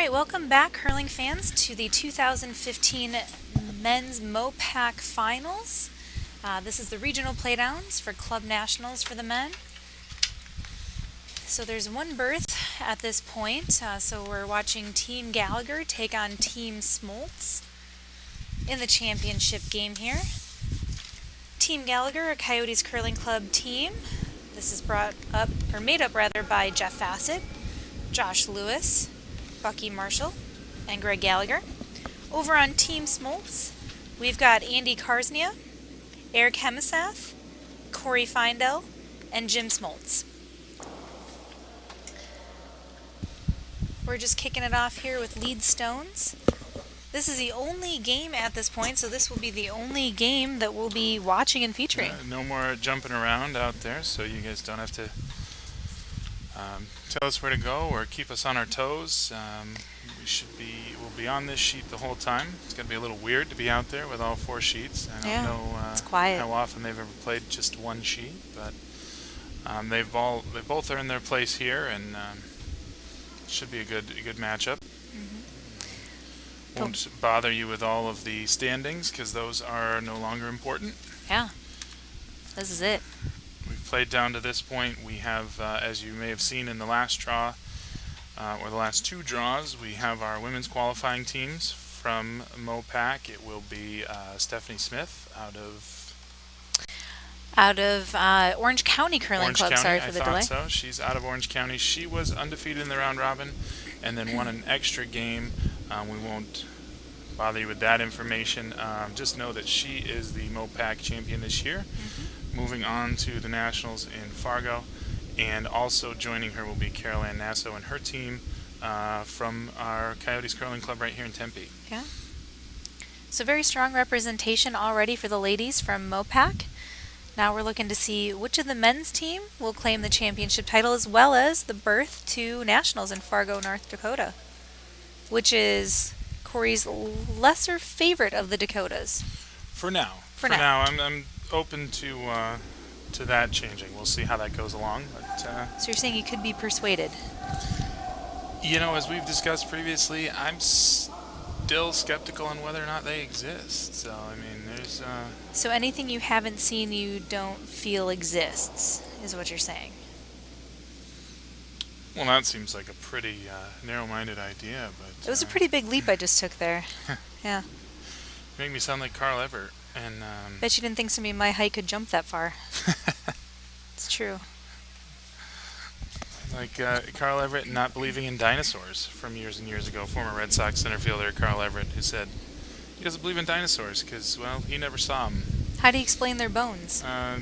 right, welcome back, hurling fans, to the 2015 Men's MOPAC Finals. This is the regional playdowns for Club Nationals for the men. So there's one berth at this point. So we're watching Team Gallagher take on Team Smoltz in the championship game here. Team Gallagher, a Coyotes Curling Club team. This is made up by Jeff Fassett, Josh Lewis, Bucky Marshall, and Greg Gallagher. Over on Team Smoltz, we've got Andy Karsnia, Eric Hemisath, Corey Feindel, and Jim Smoltz. We're just kicking it off here with lead stones. This is the only game at this point, so this will be the only game that we'll be watching and featuring. No more jumping around out there, so you guys don't have to tell us where to go or keep us on our toes. We'll be on this sheet the whole time. It's going to be a little weird to be out there with all four sheets. I don't know it's quiet. How often they've ever played just one sheet, but they both earned their place here, and should be a good matchup. Won't bother you with all of the standings because those are no longer important. Yeah, this is it. We've played down to this point. We have, as you may have seen in the last draw, or the last two draws, we have our women's qualifying teams from MOPAC. It will be Stephanie Smith out of Orange County Curling Club. County, Sorry for the delay. I thought so. She's out of Orange County. She was undefeated in the round robin and then won an extra game. We won't bother you with that information. Just know that she is the MOPAC champion this year. Moving on to the Nationals in Fargo. And also joining her will be Carol Ann Nasso and her team from our Coyotes Curling Club right here in Tempe. Yeah. So very strong representation already for the ladies from MOPAC. Now we're looking to see which of the men's team will claim the championship title, as well as the berth to Nationals in Fargo, North Dakota, which is Corey's lesser favorite of the Dakotas. For now. I'm open to that changing. We'll see how that goes along. But, so you're saying you could be persuaded? As we've discussed previously, I'm still skeptical on whether or not they exist. So, there's... So anything you haven't seen you don't feel exists, is what you're saying? Well, that seems like a pretty narrow-minded idea, but... It was a pretty big leap I just took there. Yeah. You make me sound like Carl Everett, and... Bet you didn't think somebody my height could jump that far. It's true. Like Carl Everett not believing in dinosaurs from years and years ago. Former Red Sox center fielder Carl Everett, who said he doesn't believe in dinosaurs because, well, he never saw them. How do you explain their bones? I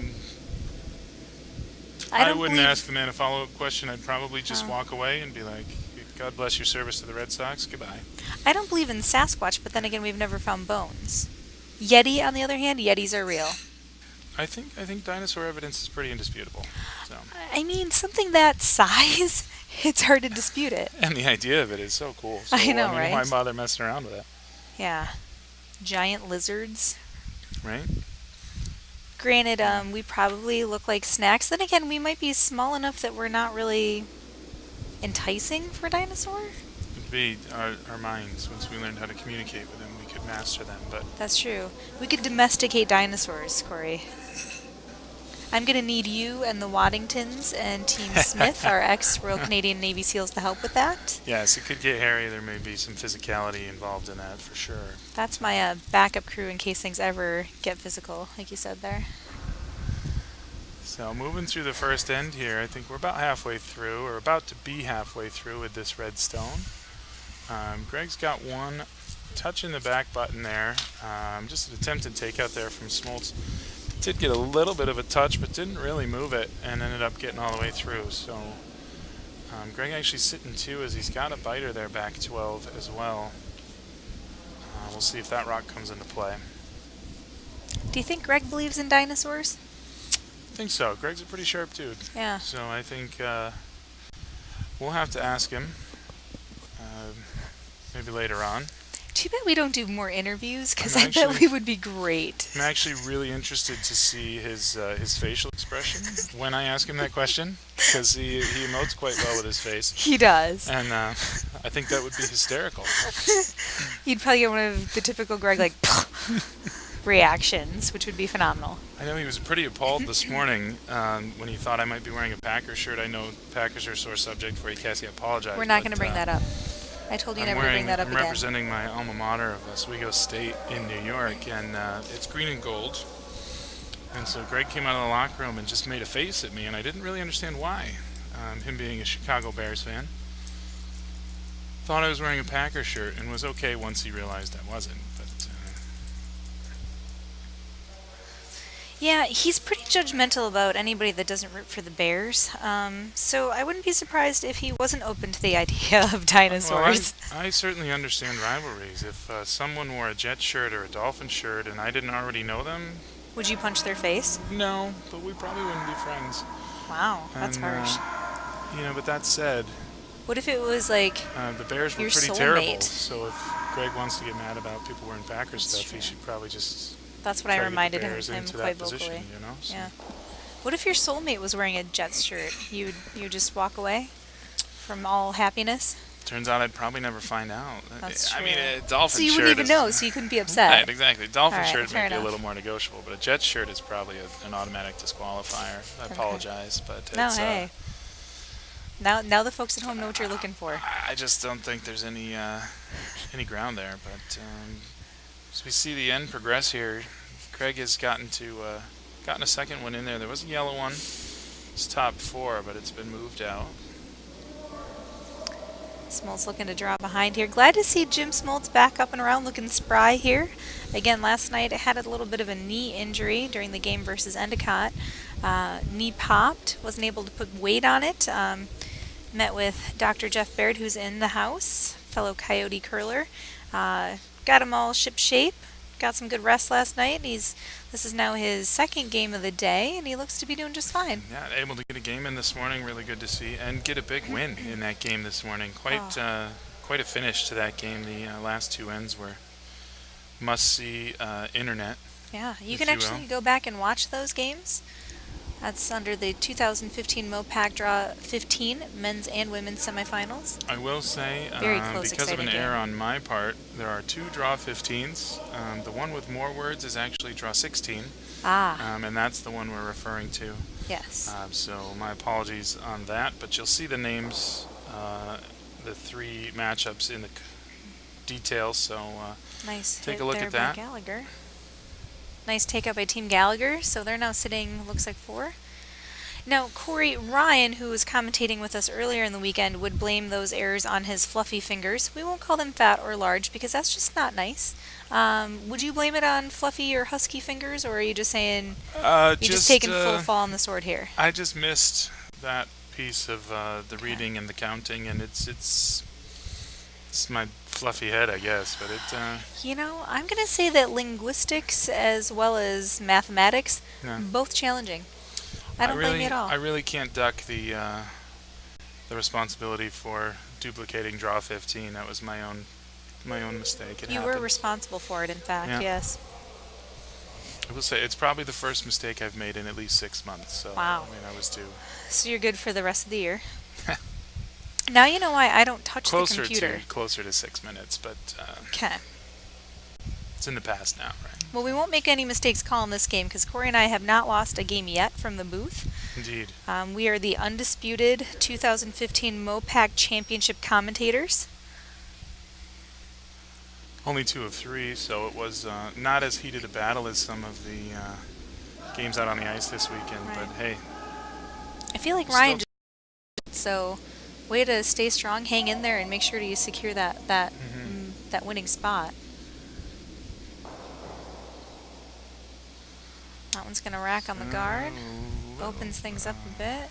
wouldn't ask the man a follow-up question. I'd probably just walk away and be like, God bless your service to the Red Sox. Goodbye. I don't believe in Sasquatch, but then again, we've never found bones. Yeti, on the other hand, Yetis are real. I think dinosaur evidence is pretty indisputable. So. Something that size, it's hard to dispute it. And the idea of it is so cool. So, I know, right? Why bother messing around with it? Yeah. Giant lizards. Right. Granted, we probably look like snacks. Then again, we might be small enough that we're not really enticing for a dinosaur. It'd be our minds. Once we learned how to communicate with them, we could master them. But that's true. We could domesticate dinosaurs, Corey. I'm going to need you and the Waddingtons and Team Smith, our ex-Royal Canadian Navy SEALs, to help with that. Yes, it could get hairy. There may be some physicality involved in that for sure. That's my backup crew in case things ever get physical, like you said there. So moving through the first end here, I think we're about halfway through, or about to be halfway through with this red stone. Greg's got one touch in the back button there. Just an attempted takeout there from Smoltz. Did get a little bit of a touch, but didn't really move it, and ended up getting all the way through. So Greg actually sitting 2 as he's got a biter there back 12 as well. We'll see if that rock comes into play. Do you think Greg believes in dinosaurs? I think so. Greg's a pretty sharp dude. Yeah. So I think we'll have to ask him maybe later on. Too bad we don't do more interviews, because I'm I bet actually- we would be great. I'm actually really interested to see his facial expression when I ask him that question, because he emotes quite well with his face, He does. and I think that would be hysterical. You'd probably get one of the typical Greg, like, reactions, which would be phenomenal. I know he was pretty appalled this morning when he thought I might be wearing a Packers shirt. I know Packers are a sore subject for you, Cassie. I apologize. We're not going to bring that up. I told you never to bring that up I'm again. representing my alma mater of Oswego State in New York, and it's green and gold. And so Greg came out of the locker room and just made a face at me, and I didn't really understand why. Him being a Chicago Bears fan. Thought I was wearing a Packers shirt and was okay once he realized I wasn't. But Yeah, he's pretty judgmental about anybody that doesn't root for the Bears. So I wouldn't be surprised if he wasn't open to the idea of dinosaurs. well, I certainly understand rivalries. If someone wore a Jet shirt or a Dolphin shirt and I didn't already know them, Would you punch their face? no, but we probably wouldn't be friends. Wow, that's And, harsh. But that said, What if it was like, the Bears were your pretty terrible. soulmate? So if Greg wants to get mad about people wearing Packers That's stuff, true. he should probably just that's what try I to get the reminded Bears him into quite that position, vocally. So. Yeah. What if your soulmate was wearing a Jets shirt? You just walk away from all happiness? Turns out I'd probably never find out. That's I mean, true. a Dolphin So you shirt wouldn't even is, know, so you couldn't be upset. Right, exactly. Dolphin All right, shirt fair may be a enough. little more negotiable, but a Jet shirt is probably an automatic disqualifier. I apologize, but No, it's, hey. Now the folks at home know what you're looking for. I just don't think there's any ground there. But as we see the end progress here, Craig has gotten a second one in there. There was a yellow one. It's top 4, but it's been moved out. Smoltz looking to draw behind here. Glad to see Jim Smoltz back up and around looking spry here. Again, last night had a little bit of a knee injury during the game versus Endicott. Knee popped, wasn't able to put weight on it. Met with Dr. Jeff Baird, who's in the house, fellow Coyote curler. Got him all ship shape. Got some good rest last night. This is now his second game of the day, and he looks to be doing just fine. Yeah, able to get a game in this morning, really good to see, and get a big win in that game this morning. Quite a finish to that game. The last 2 ends were must-see internet. Yeah, you if can you actually will. go back and watch those games. That's under the 2015 MOPAC Draw 15 men's and women's semifinals. I will say, Very close, because of an exciting error game. on my part, there are 2 draw 15s. The one with more words is actually draw 16, and that's the one we're referring to. Yes. So my apologies on that, but you'll see the names, the 3 matchups in the details. So Nice take hit a look there at by that. Gallagher. Nice take up by Team Gallagher, so they're now sitting, looks like 4. Now, Corey Ryan, who was commentating with us earlier in the weekend, would blame those errors on his fluffy fingers. We won't call them fat or large because that's just not nice. Would you blame it on fluffy or husky fingers, or are you just saying you're just taking full fall on the sword here? I just missed that piece of the reading and the counting, and it's my fluffy head, I guess. But I'm going to say that linguistics as well as mathematics, Yeah. both challenging. I don't blame you at all. I really can't duck the responsibility for duplicating draw 15. That was my own mistake. It You happened. were responsible for it, in fact, Yeah. yes. I will say it's probably the first mistake I've made in at least 6 months. So Wow. I mean, I was due. So you're good for the rest of the year. Now you know why I don't touch the computer. Closer to 6 minutes, but Okay. it's in the past now, right? Well, we won't make any mistakes calling this game because Corey and I have not lost a game yet from the booth. Indeed. We are the undisputed 2015 MOPAC Championship commentators. Only 2 of 3, so it was not as heated a battle as some of the games out on the ice this weekend. Right. But hey, I feel like Still- Ryan just so way to stay strong, hang in there, and make sure you secure that winning spot. That one's going to rack on the guard. Opens things up a bit.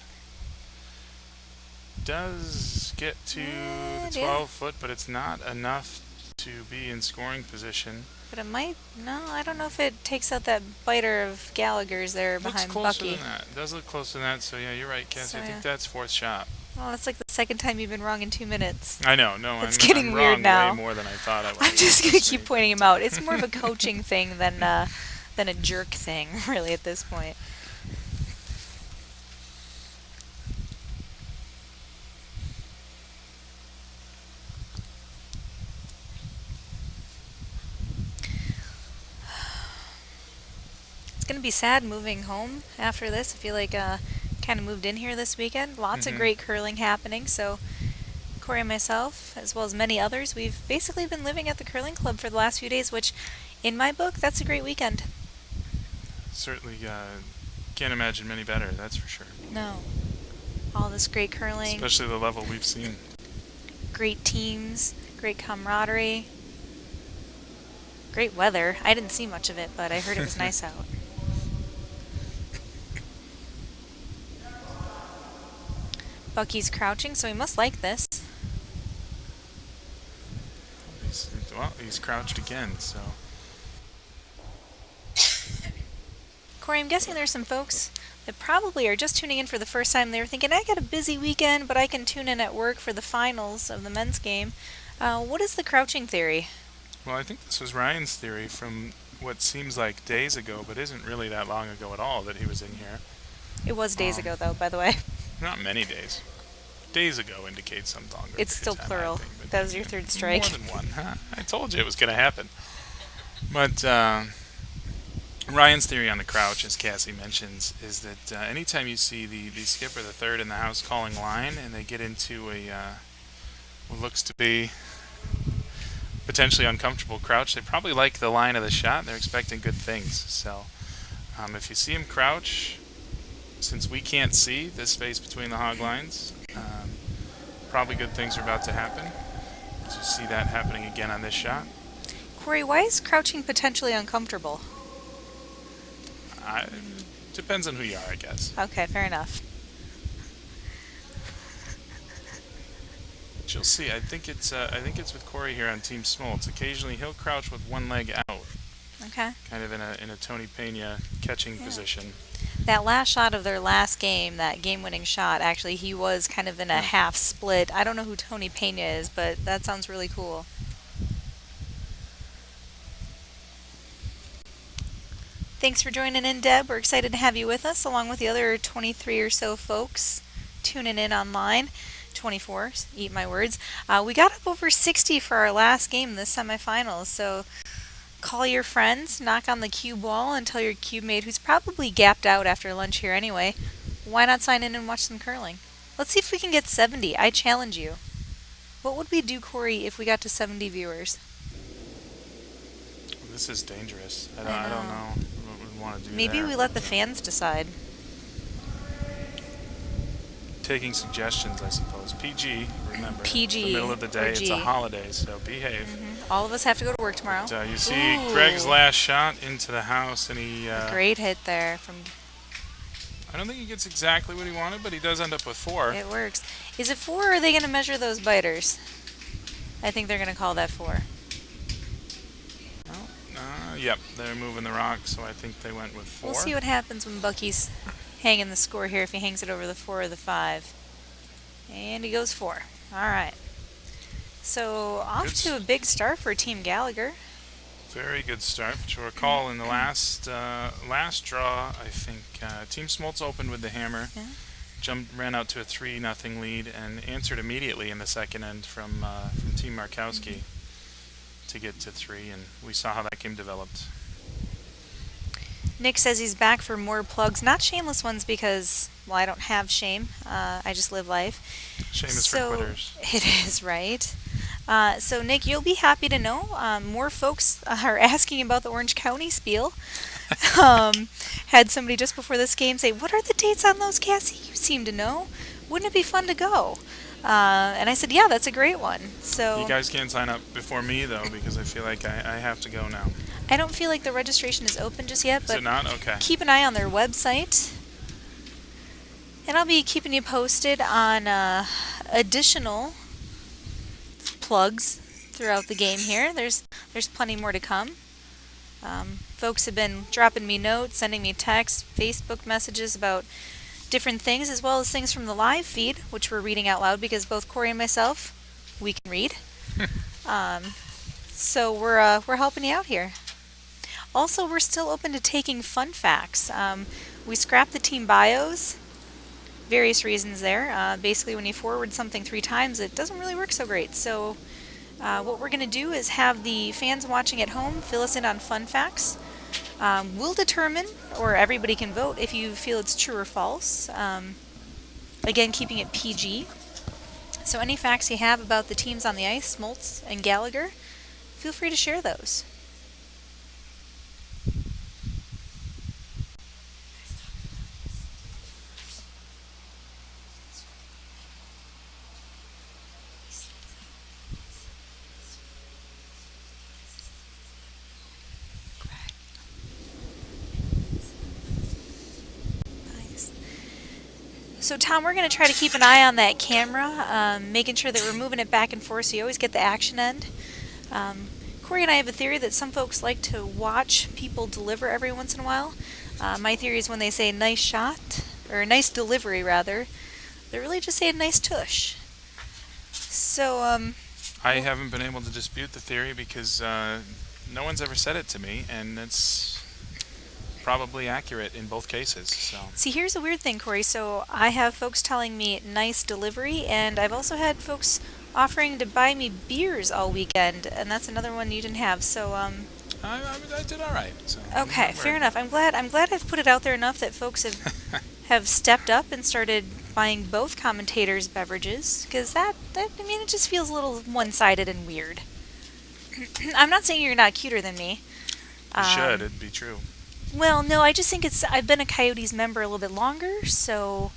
Does get to the Yeah. 12 foot, but it's not enough to be in scoring position. But it might, no, I don't know if it takes out that biter of Gallagher's there Looks behind closer Bucky. than that. It does look closer than that. So yeah, you're right, Cassie. So, I think yeah. that's 4th shot. Well, that's like the second time you've been wrong in 2 minutes. I know. No, It's I'm getting I'm weird wrong now. way more than I thought I was. I'm just going to Trust keep me. pointing him out. It's more of a coaching thing than a jerk thing, really, at this point. It's going to be sad moving home after this. I feel like kind of moved in here this weekend. Lots of great curling happening, so Corey and myself, as well as many others, we've basically been living at the curling club for the last few days, which, in my book, that's a great weekend. Certainly can't imagine many better, that's for sure. No. All this great curling, Especially the level we've seen. great teams, great camaraderie, great weather. I didn't see much of it, but I heard it was nice out. Bucky's crouching, so he must like this. He's crouched again, so. Corey, I'm guessing there's some folks that probably are just tuning in for the first time. They were thinking, I got a busy weekend, but I can tune in at work for the finals of the men's game. What is the crouching theory? Well, I think this was Ryan's theory from what seems like days ago, but isn't really that long ago at all that he was in here. It was days ago, though, by the way. Not many days. Days ago indicates some longer. It's still period of time, I plural. think, but That was your third strike. More than one. Huh? I told you it was going to happen. But Ryan's theory on the crouch, as Cassie mentions, is that anytime you see the skip or the third in the house calling line and they get into a what looks to be potentially uncomfortable crouch, they probably like the line of the shot. They're expecting good things. So if you see him crouch, since we can't see the space between the hog lines, probably good things are about to happen. As you see that happening again on this shot. Corey, why is crouching potentially uncomfortable? Depends on who you are, I guess. Okay, fair enough. But you'll see. I think it's with Corey here on Team Smoltz. Occasionally he'll crouch with one leg out, Okay. kind of in a Tony Pena catching position. That last shot of their last game, that game-winning shot, actually, he was kind of in a half split. I don't know who Tony Pena is, but that sounds really cool. Thanks for joining in, Deb. We're excited to have you with us, along with the other 23 or so folks tuning in online. 24, eat my words. We got up over 60 for our last game, this semifinals, so call your friends, knock on the cube wall, and tell your cube mate, who's probably gapped out after lunch here anyway, why not sign in and watch some curling? Let's see if we can get 70. I challenge you. What would we do, Corey, if we got to 70 viewers? This is dangerous. I don't know what we want to do. Maybe there. we let the fans decide. Taking suggestions, I suppose. PG, remember. PG It's the middle of the day. or It's G. a holiday, so behave. All of us have to go to work tomorrow. But, you see Ooh. Greg's last shot into the house, and he. Great hit there from. I don't think he gets exactly what he wanted, but he does end up with 4. It works. Is it 4, or are they going to measure those biters? I think they're going to call that 4. Yep, they're moving the rock, so I think they went with 4. We'll see what happens when Bucky's hanging the score here, if he hangs it over the 4 or the 5. And he goes 4. All right. So off to a big start for Team Gallagher. Very good start. But you'll recall in the last draw, I think Team Smoltz opened with the hammer, ran out to a 3-0 lead, and answered immediately in the second end from Team Markowski to get to 3, and we saw how that game developed. Nick says he's back for more plugs, not shameless ones because, well, I don't have shame. I just live life. Shame is for quitters. It is, right? So, Nick, you'll be happy to know more folks are asking about the Orange County spiel. Had somebody just before this game say, what are the dates on those, Cassie? You seem to know. Wouldn't it be fun to go? And I said, yeah, that's a great one. So you guys can't sign up before me, though, because I feel like I have to go now. I don't feel like the registration is open just yet, Is but it not? Okay. keep an eye on their website. And I'll be keeping you posted on additional plugs throughout the game here. There's plenty more to come. Folks have been dropping me notes, sending me texts, Facebook messages about different things, as well as things from the live feed, which we're reading out loud because both Corey and myself, we can read. um, so we're helping you out here. Also, we're still open to taking fun facts. We scrapped the team bios, various reasons there. Basically, when you forward something 3 times, it doesn't really work so great. So what we're going to do is have the fans watching at home fill us in on fun facts. We'll determine, or everybody can vote, if you feel it's true or false. Again, keeping it PG. So any facts you have about the teams on the ice, Smoltz and Gallagher, feel free to share those. So Tom, we're going to try to keep an eye on that camera, making sure that we're moving it back and forth so you always get the action end. Corey and I have a theory that some folks like to watch people deliver every once in a while. My theory is when they say nice shot, or nice delivery rather, they're really just saying nice tush. So, I haven't been able to dispute the theory because no one's ever said it to me, and it's probably accurate in both cases. So see, here's a weird thing, Corey. So I have folks telling me nice delivery, and I've also had folks offering to buy me beers all weekend, and that's another one you didn't have. So I did all right. So okay, fair enough. I'm glad I've put it out there enough that folks have stepped up and started buying both commentators' beverages, because that I mean, it just feels a little one-sided and weird. I'm not saying you're not cuter than me. You should. It'd be true. Well, no, I just think I've been a Coyotes member a little bit longer, so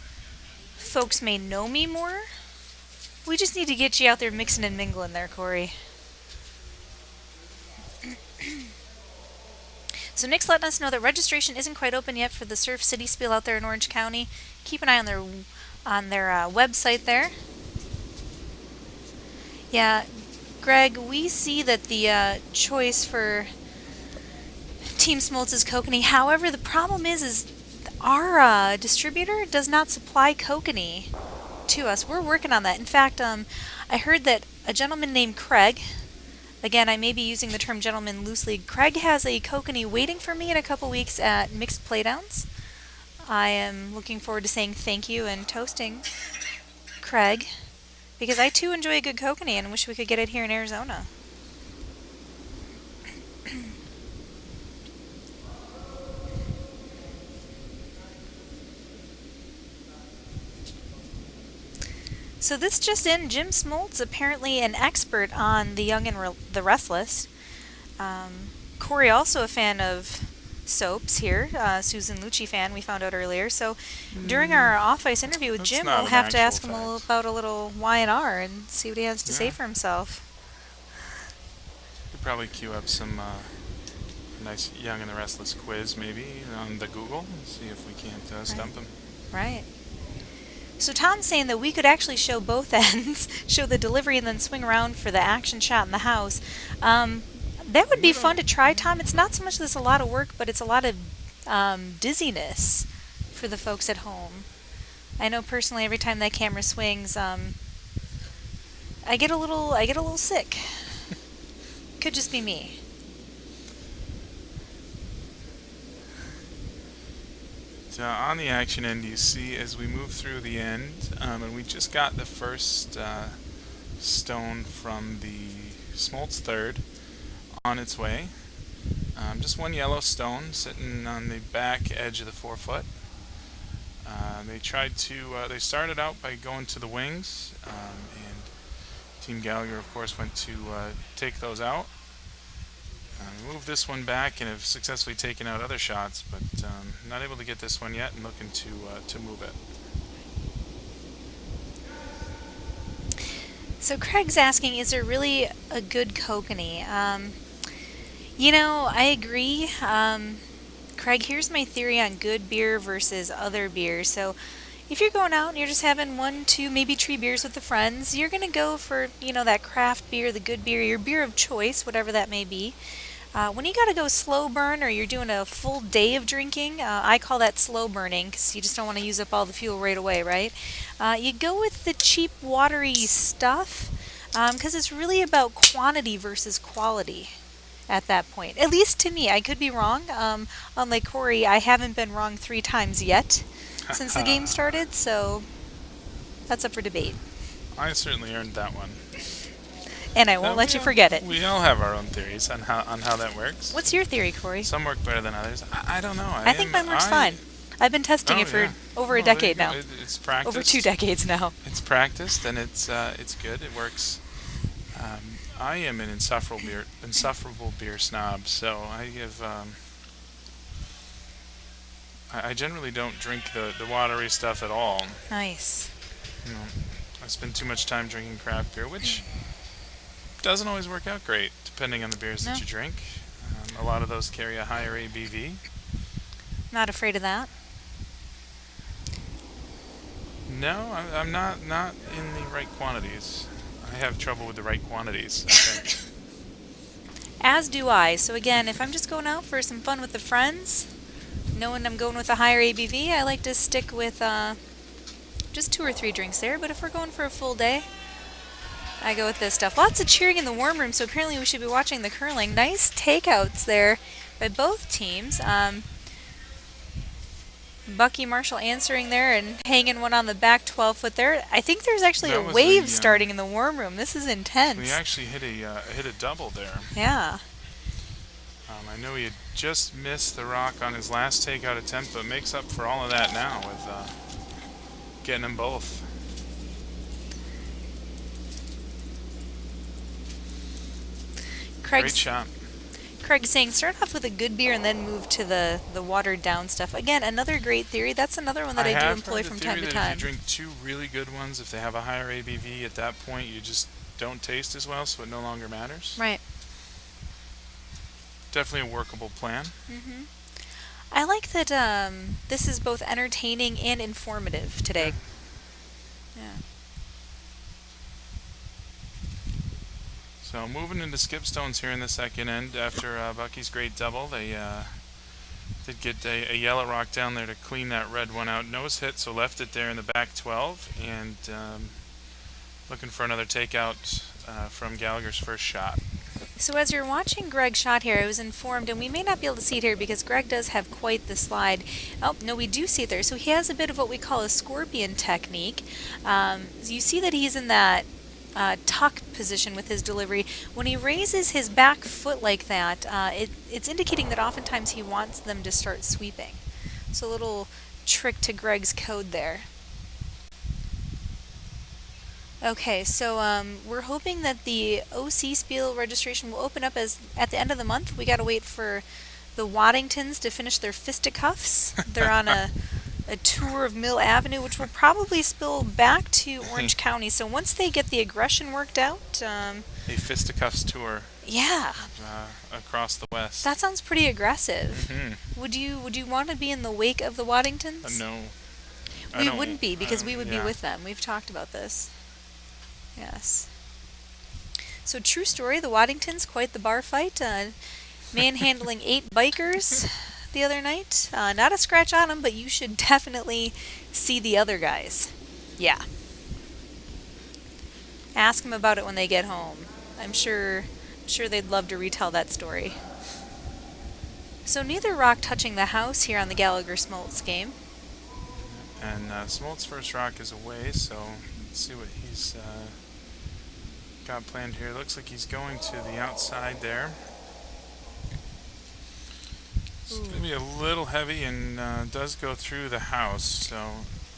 folks may know me more. We just need to get you out there mixing and mingling there, Corey. So Nick's letting us know that registration isn't quite open yet for the Surf City Spiel out there in Orange County. Keep an eye on their website there. Yeah, Greg, we see that the choice for Team Smoltz is kokanee. However, the problem is our distributor does not supply kokanee to us. We're working on that. In fact, I heard that a gentleman named Craig, again, I may be using the term gentleman loosely, Craig has a kokanee waiting for me in a couple weeks at Mixed Playdowns. I am looking forward to saying thank you and toasting Craig, because I too enjoy a good kokanee and wish we could get it here in Arizona. So this just in, Jim Smoltz, apparently an expert on the Young and the Restless. Corey, also a fan of soaps here. Susan Lucci fan, we found out earlier. So during our off-ice interview with Jim, we'll have to ask him about a little Y&R and see what he has to say for himself. Could probably queue up some nice Young and the Restless quiz maybe on the Google and see if we can't stump him. Right. So Tom's saying that we could actually show both ends, show the delivery and then swing around for the action shot in the house. That would be fun to try, Tom. It's not so much that it's a lot of work, but it's a lot of dizziness for the folks at home. I know personally, every time that camera swings, I get a little sick. Could just be me. On the action end, you see as we move through the end, and we just got the first stone from the Smoltz third on its way. Just one yellow stone sitting on the back edge of the 4-foot. They started out by going to the wings, and Team Gallagher, of course, went to take those out. Moved this one back and have successfully taken out other shots, but not able to get this one yet and looking to move it. So Craig's asking, is there really a good kokanee? I agree. Craig, here's my theory on good beer versus other beers. So if you're going out and you're just having 1, 2, maybe 3 beers with the friends, you're going to go for, that craft beer, the good beer, your beer of choice, whatever that may be. When you gotta go slow burn or you're doing a full day of drinking, I call that slow burning because you just don't want to use up all the fuel right away, right? You go with the cheap, watery stuff because it's really about quantity versus quality at that point. At least to me, I could be wrong. Unlike Corey, I haven't been wrong 3 times yet since the game started, so that's up for debate. I certainly earned that one. And I won't let you forget it. We all have our own theories on how that works. What's your theory, Corey? Some work better than others. I don't know. I think mine works fine. I've been testing it for over a decade now. It's practiced. Over 2 decades now. It's practiced and it's good. It works. I am an insufferable beer snob, so I generally don't drink the watery stuff at all. Nice. You know, I spend too much time drinking craft beer, which doesn't always work out great, depending on the beers that you drink. A lot of those carry a higher ABV. Not afraid of that? No, I'm not in the right quantities. I have trouble with the right quantities, I think. As do I. So again, if I'm just going out for some fun with the friends, knowing I'm going with a higher ABV, I like to stick with just 2 or 3 drinks there. But if we're going for a full day, I go with this stuff. Lots of cheering in the warm room, so apparently we should be watching the curling. Nice takeouts there by both teams. Bucky Marshall answering there and hanging one on the back 12-foot there. I think there's actually a wave starting in the warm room. This is intense. We actually hit a double there. Yeah. I know he had just missed the rock on his last takeout attempt, but makes up for all of that now with getting them both. Great shot. Craig's saying start off with a good beer and then move to the watered down stuff. Again, another great theory. That's another one that I do employ from time to time. If you drink 2 really good ones, if they have a higher ABV, at that point you just don't taste as well, so it no longer matters. Right. Definitely a workable plan. Mm-hmm. I like that this is both entertaining and informative today. Yeah. So moving into skipstones here in the second end after Bucky's great double. They did get a yellow rock down there to clean that red one out. Nose hit, so left it there in the back 12. And looking for another takeout from Gallagher's first shot. So as you're watching Greg's shot here, I was informed, and we may not be able to see it here because Greg does have quite the slide. Oh, no, we do see it there. So he has a bit of what we call a scorpion technique. You see that he's in that tuck position with his delivery. When he raises his back foot like that, it's indicating that oftentimes he wants them to start sweeping. So a little trick to Greg's code there. Okay, so we're hoping that the OC Spiel registration will open up at the end of the month. We got to wait for the Waddingtons to finish their fisticuffs. They're on a tour of Mill Avenue, which will probably spill back to Orange County. So once they get the aggression worked out, a fisticuffs tour. Yeah. Across the West. That sounds pretty aggressive. Mm-hmm. Would you want to be in the wake of the Waddingtons? No. We wouldn't be because we would be with them. We've talked about this. Yes. So true story, the Waddingtons, quite the bar fight. Manhandling 8 bikers the other night. Not a scratch on them, but you should definitely see the other guys. Yeah. Ask them about it when they get home. I'm sure they'd love to retell that story. So neither rock touching the house here on the Gallagher Smoltz game. And Smoltz' first rock is away, so let's see what he's got planned here. Looks like he's going to the outside there. It's going to be a little heavy and does go through the house. So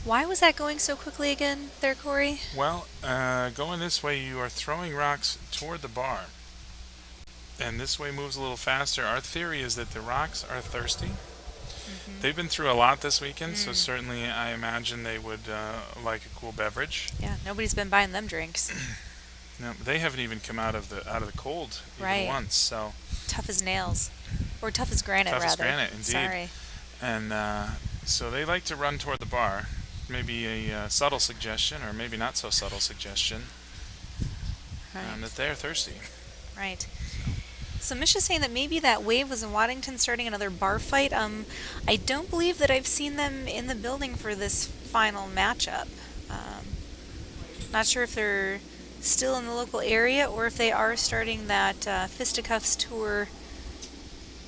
why was that going so quickly again there, Corey? Well, going this way, you are throwing rocks toward the bar. And this way moves a little faster. Our theory is that the rocks are thirsty. Mm-hmm. They've been through a lot this weekend, so certainly I imagine they would like a cool beverage. Yeah, nobody's been buying them drinks. No, they haven't even come out of the cold even once. So tough as nails, or tough as granite, tough rather. Tough as granite, indeed. Sorry. And so they like to run toward the bar. Maybe a subtle suggestion, or maybe not so subtle suggestion, that they're thirsty. Right. So Misha's saying that maybe that wave was in Waddington starting another bar fight. I don't believe that I've seen them in the building for this final matchup. Not sure if they're still in the local area or if they are starting that Fisticuffs tour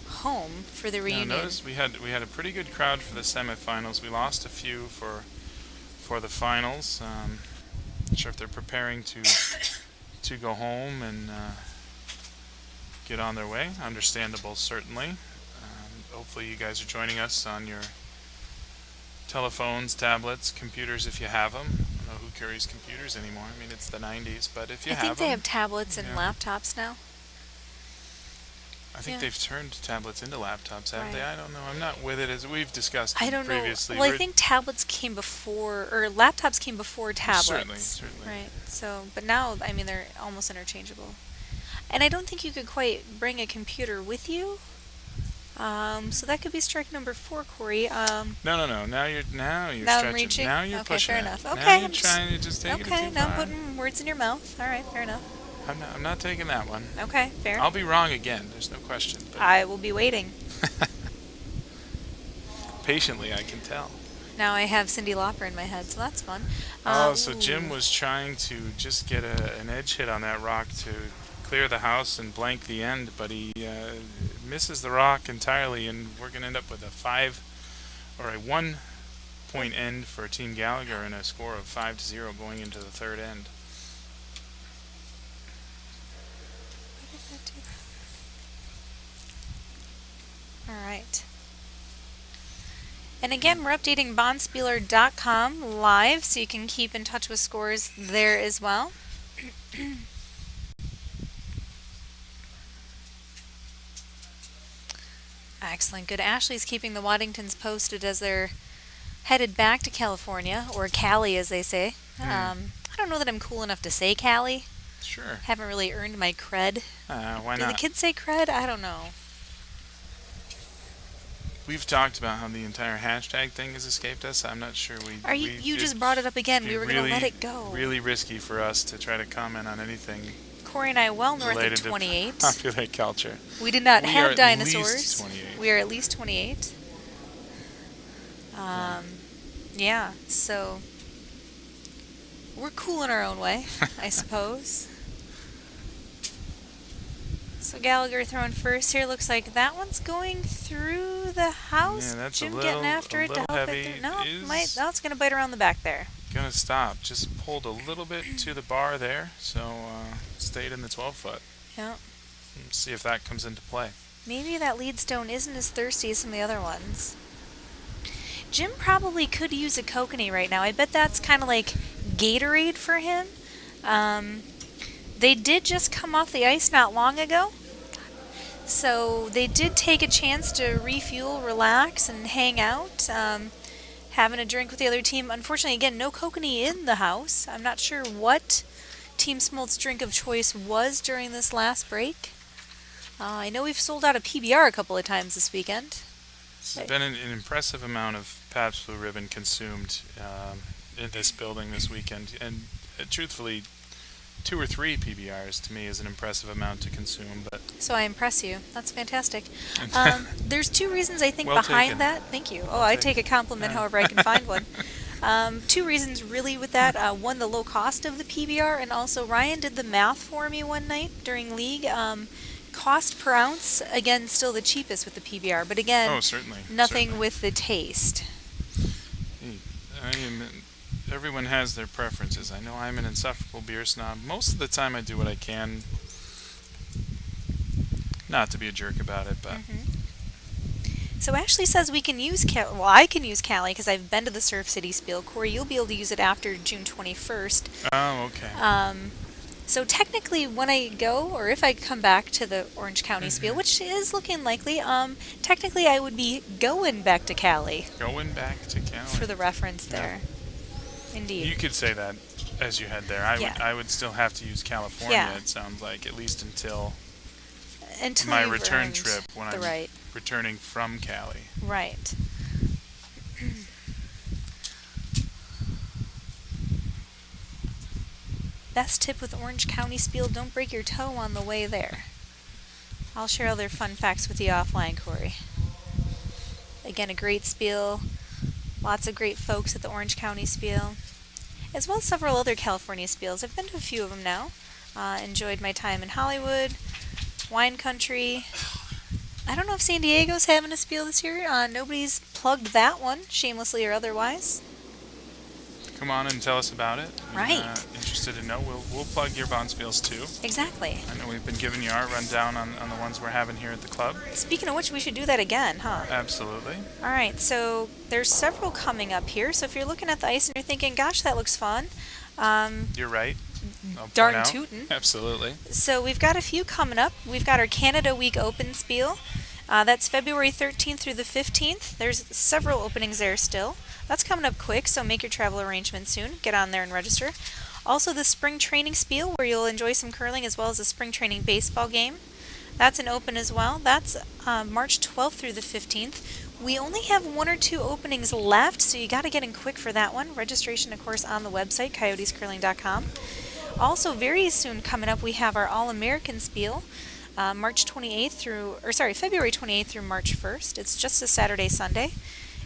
home for the reunion. Now, notice we had a pretty good crowd for the semifinals. We lost a few for the finals. Not sure if they're preparing to go home and get on their way. Understandable, certainly. Hopefully you guys are joining us on your telephones, tablets, computers if you have them. I don't know who carries computers anymore. I mean, it's the 90s, but if you have them. I think they have tablets and laptops now. I think they've turned tablets into laptops, haven't they? Right. I don't know. I'm not with it, as we've discussed I don't previously. know. Well, I think tablets came before, or laptops came before tablets. Certainly. Right. So, but now, I mean, they're almost interchangeable. And I don't think you could quite bring a computer with you. So that could be strike number 4, Corey. No. Now you're Now stretching. I'm reaching? Now you're Okay, pushing fair it. enough. Now Okay, you're trying to just take it too Okay, now I'm far. putting words in your mouth. All right, fair enough. I'm not taking that one. Okay, fair. I'll be wrong again. There's no question. But I will be waiting. patiently, I can tell. Now I have Cyndi Lauper in my head, so that's fun. So Jim was trying to just get an edge hit on that rock to clear the house and blank the end, but he misses the rock entirely, and we're going to end up with a 1 point end for Team Gallagher and a score of 5-0 going into the third end. Why did that do that? All right. And again, we're updating Bonspieler.com live, so you can keep in touch with scores there as well. Excellent. Good. Ashley's keeping the Waddingtons posted as they're headed back to California, or Cali as they say. I don't know that I'm cool enough to say Cali. Sure. Haven't really earned my cred. Why Do not? the kids say cred? I don't know. We've talked about how the entire hashtag thing has escaped us. I'm not sure You just brought it up again. We were going to let it go. Really risky for us to try to comment on anything Corey and I well north of related 28. to popular culture. We did not We are have at dinosaurs. least 28. We are at least 28. Yeah, so we're cool in our own way, I suppose. So Gallagher throwing first here. Looks like that one's going through the house. Yeah, that's Jim a little, getting after it to help heavy. it. No, Is it's going to bite around the back there. gonna stop. Just pulled a little bit to the bar there, so stayed in the 12-foot. Yeah. Let's see if that comes into play. Maybe that lead stone isn't as thirsty as some of the other ones. Jim probably could use a kokanee right now. I bet that's kind of like Gatorade for him. They did just come off the ice not long ago. So they did take a chance to refuel, relax, and hang out. Having a drink with the other team. Unfortunately, again, no kokanee in the house. I'm not sure what Team Smoltz' drink of choice was during this last break. I know we've sold out a PBR a couple of times this weekend. There's been an impressive amount of Pabst Blue Ribbon consumed in this building this weekend, and truthfully, 2 or 3 PBRs to me is an impressive amount to consume. But So I impress you. That's fantastic. There's 2 reasons I think Well behind taken. that. Thank you. I take a compliment however I can find one. 2 reasons really with that. One, the low cost of the PBR, and also Ryan did the math for me one night during league. Cost per ounce, again, still the cheapest with the PBR, but again, certainly. nothing certainly. with the taste. Everyone has their preferences. I know I'm an insufferable beer snob. Most of the time I do what I can not to be a jerk about it, but So Ashley says we can use I can use Cali because I've been to the Surf City Spiel. Corey, you'll be able to use it after June 21st. Oh, okay. So technically, when I go, or if I come back to the Orange County Spiel, which is looking likely, technically I would be going back to Cali Going back to Cali. for the reference there. Indeed. You could say that as you head there. I would still have to use California, it sounds like, at least until my you've return earned trip when the I'm right. returning from Cali. Right. Best tip with Orange County Spiel, don't break your toe on the way there. I'll share other fun facts with you offline, Corey. Again, a great spiel. Lots of great folks at the Orange County Spiel, as well as several other California spiels. I've been to a few of them now. Enjoyed my time in Hollywood, wine country. I don't know if San Diego's having a spiel this year. Nobody's plugged that one, shamelessly or otherwise. Come on and tell us about it. Right. Interested to know. We'll plug your bond spiels too. Exactly. I know we've been giving you our rundown on the ones we're having here at the club. Speaking of which, we should do that again, huh? Absolutely. All right, so there's several coming up here. So if you're looking at the ice and you're thinking, gosh, that looks fun. You're right. Darn tootin'. Absolutely. So we've got a few coming up. We've got our Canada Week Open Spiel. That's February 13th through the 15th. There's several openings there still. That's coming up quick, so make your travel arrangements soon. Get on there and register. Also the Spring Training Spiel, where you'll enjoy some curling as well as a Spring Training baseball game. That's an open as well. That's March 12th through the 15th. We only have 1 or 2 openings left, so you got to get in quick for that one. Registration, of course, on the website, coyotescurling.com. Also, very soon coming up, we have our All-American Spiel, February 28th through March 1st. It's just a Saturday, Sunday.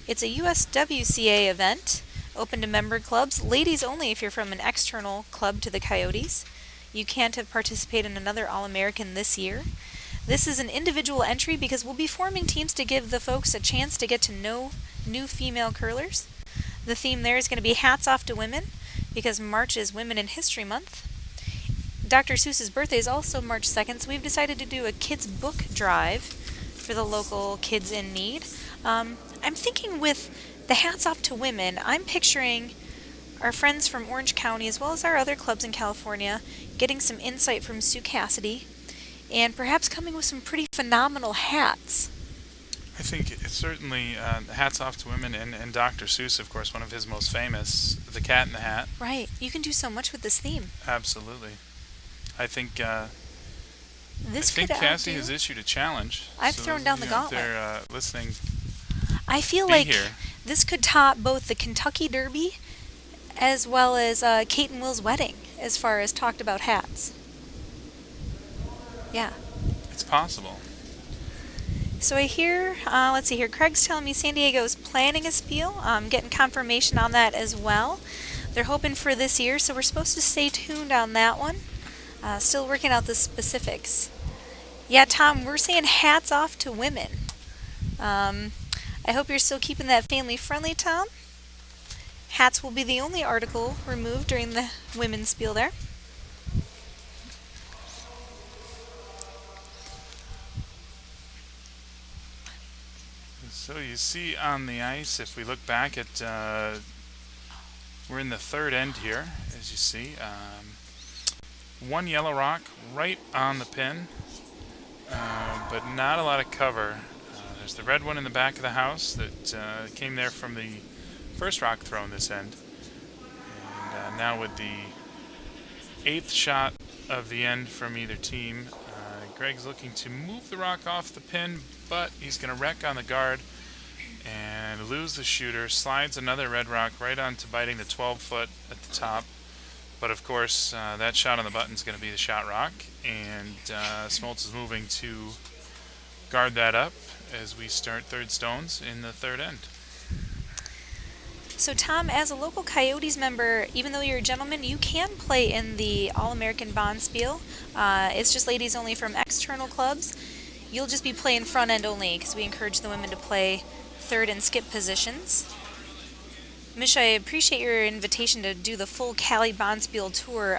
It's a USWCA event, open to member clubs, ladies only if you're from an external club to the Coyotes. You can't have participated in another All-American this year. This is an individual entry because we'll be forming teams to give the folks a chance to get to know new female curlers. The theme there is going to be Hats Off to Women, because March is Women in History Month. Dr. Seuss's birthday is also March 2nd, so we've decided to do a kids' book drive for the local kids in need. I'm thinking with the Hats Off to Women, I'm picturing our friends from Orange County, as well as our other clubs in California, getting some insight from Sue Cassidy, and perhaps coming with some pretty phenomenal hats. I think it's certainly hats off to women, and Dr. Seuss, of course, one of his most famous, The Cat in the Hat. Right. You can do so much with this theme. Absolutely. I think This could Cassie outdo- has issued a challenge. I've So thrown those down of the you out gauntlet. there listening, I feel be like here. this could top both the Kentucky Derby as well as Kate and Will's wedding as far as talked about hats. Yeah. It's possible. So I hear, let's see here, Craig's telling me San Diego is planning a spiel. I'm getting confirmation on that as well. They're hoping for this year, so we're supposed to stay tuned on that one. Still working out the specifics. Yeah, Tom, we're saying hats off to women. I hope you're still keeping that family friendly, Tom. Hats will be the only article removed during the women's spiel there. So you see on the ice, if we look back at, we're in the third end here, as you see. One yellow rock right on the pin, but not a lot of cover. There's the red one in the back of the house that came there from the first rock throw in this end. And now with the 8th shot of the end from either team, Greg's looking to move the rock off the pin, but he's going to wreck on the guard and lose the shooter. Slides another red rock right onto biting the 12-foot at the top. But of course, that shot on the button is going to be the shot rock, and Smoltz is moving to guard that up as we start third stones in the third end. So Tom, as a local Coyotes member, even though you're a gentleman, you can play in the All-American Bond Spiel. It's just ladies only from external clubs. You'll just be playing front end only because we encourage the women to play third and skip positions. Mish, I appreciate your invitation to do the full Cali Bond Spiel tour.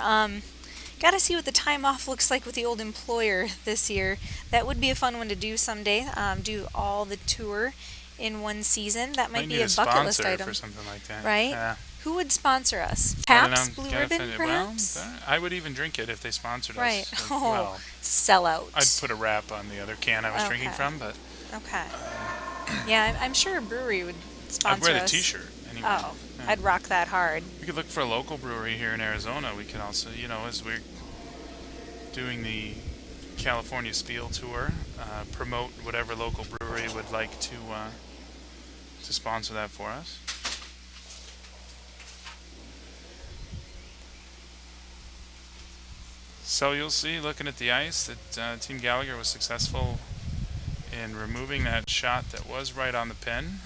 Got to see what the time off looks like with the old employer this year. That would be a fun one to do someday. Do all the tour in one season. That might be a bucket list item for something like that. Right? Yeah. Who would sponsor us? I don't Pabst know, Blue gotta Ribbon, find it. perhaps? Well, I would even drink it if they sponsored Right. us. Oh, Well, sellout. I'd put a wrap on the other can I was drinking Okay. from, but Okay. Yeah, I'm sure a brewery would sponsor I'd wear the us. T-shirt anyway. Oh, Yeah. I'd rock that hard. We could look for a local brewery here in Arizona. We could also, as we're doing the California Spiel tour, promote whatever local brewery would like to sponsor that for us. So you'll see, looking at the ice, that Team Gallagher was successful in removing that shot that was right on the pin.